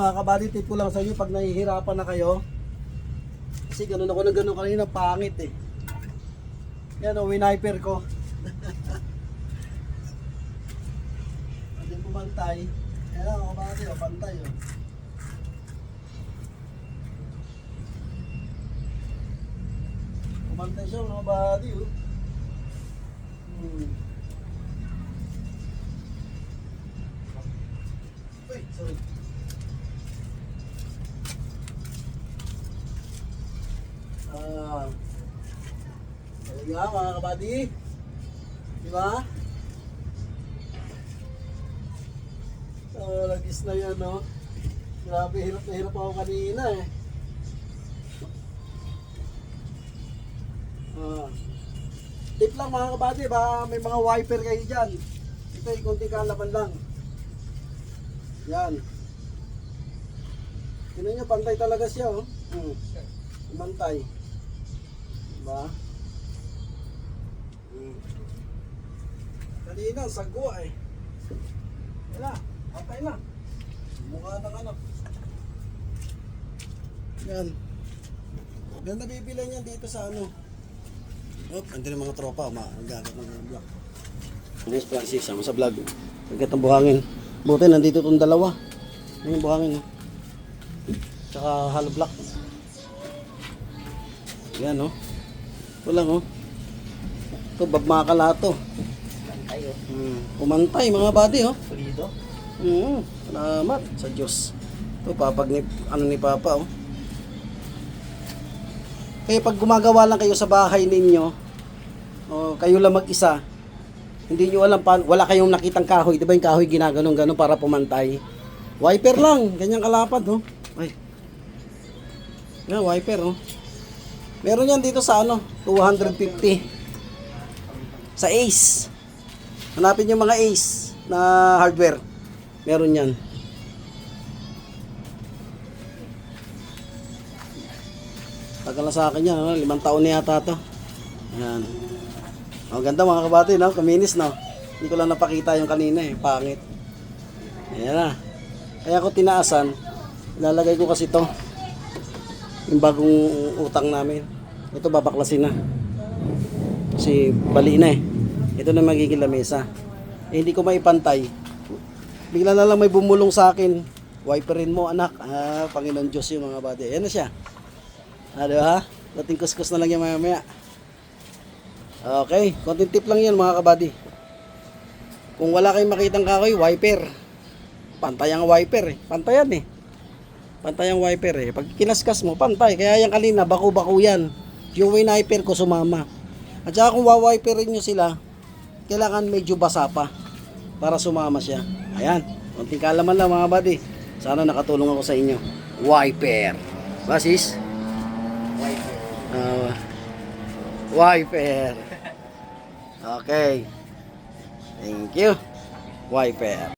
mga kabady, tip ko lang sa inyo pag nahihirapan na kayo. Kasi ganun ako na ganun kanina, pangit eh. Yan o, winiper ko. Hindi pumantay. Yan lang mga kabady, o, pantay o. Pumantay siya mga kabady o. Uy, sorry. Talaga mga kabady. Diba? Lagis na yan, no? Grabe, hirap na hirap ako kanina eh. Tip lang mga kabady, ba may mga wiper kayo dyan. Ito yung konting kalaman lang. Yan. Tignan nyo, pantay talaga siya, oh. Pantay. Diba? Kanina, sagwa eh. Wala, pantay na. Mukha ng anak. Yan. Ganda bibila niya dito sa ano. Oh, andun yung mga tropa, magagat ng mga vlog. Yes, Francis, sama sa vlog. Pagkat ang buhangin. Buti, nandito itong dalawa. Yan yung buhangin, no? Tsaka hollow block. Yan, no? Ito lang, oh. Ito, babmakalato. Pumantay, oh. Pumantay, mga buddy, oh. Pulido. Salamat sa Diyos. Ito, ano ni Papa, oh. Kaya pag gumagawa lang kayo sa bahay ninyo, kayo lang mag-isa, hindi nyo alam, wala kayong nakitang kahoy, di ba yung kahoy ginaganon-ganon para pumantay? Wiper lang, ganyang kalapad, oh. Ay. Yan, wiper, oh. Meron yan dito sa ano, 250. Sa Ace. Hanapin yung mga Ace na hardware. Meron yan. Tagal na sa akin yan, 5 taon na yata ito. Ayan. Ang ganda mga kabady, no? Kaminis, no? Hindi ko lang napakita yung kanina eh, pangit. Ayan na. Kaya ko tinaasan, ilalagay ko kasi ito. Yung bagong utang namin. Ito babaklasin na. Kasi bali na eh. Ito na magiging lamesa. Eh, hindi ko maipantay. Bigla na lang may bumulong sa akin. Wiperin mo anak. Panginoon Diyos yung mga kabady. Ayan na siya. Diba? Dating kuskus na lang yung maya-maya. Okay, konting tip lang yan mga kabady. Kung wala kayong makitang kahoy, wiper. Pantay ang wiper eh. Pantayan eh. Pantay ang wiper eh. Pag kinaskas mo, pantay. Kaya yan kanina, bako-bako yan. Yung wiper ko sumama. At saka kung wawiperin nyo sila, kailangan medyo basa pa para sumama siya. Ayan, konting kalaman lang mga kabady. Sana nakatulong ako sa inyo. Wiper. Basis? Wiper. Okay. Thank you. Wiper.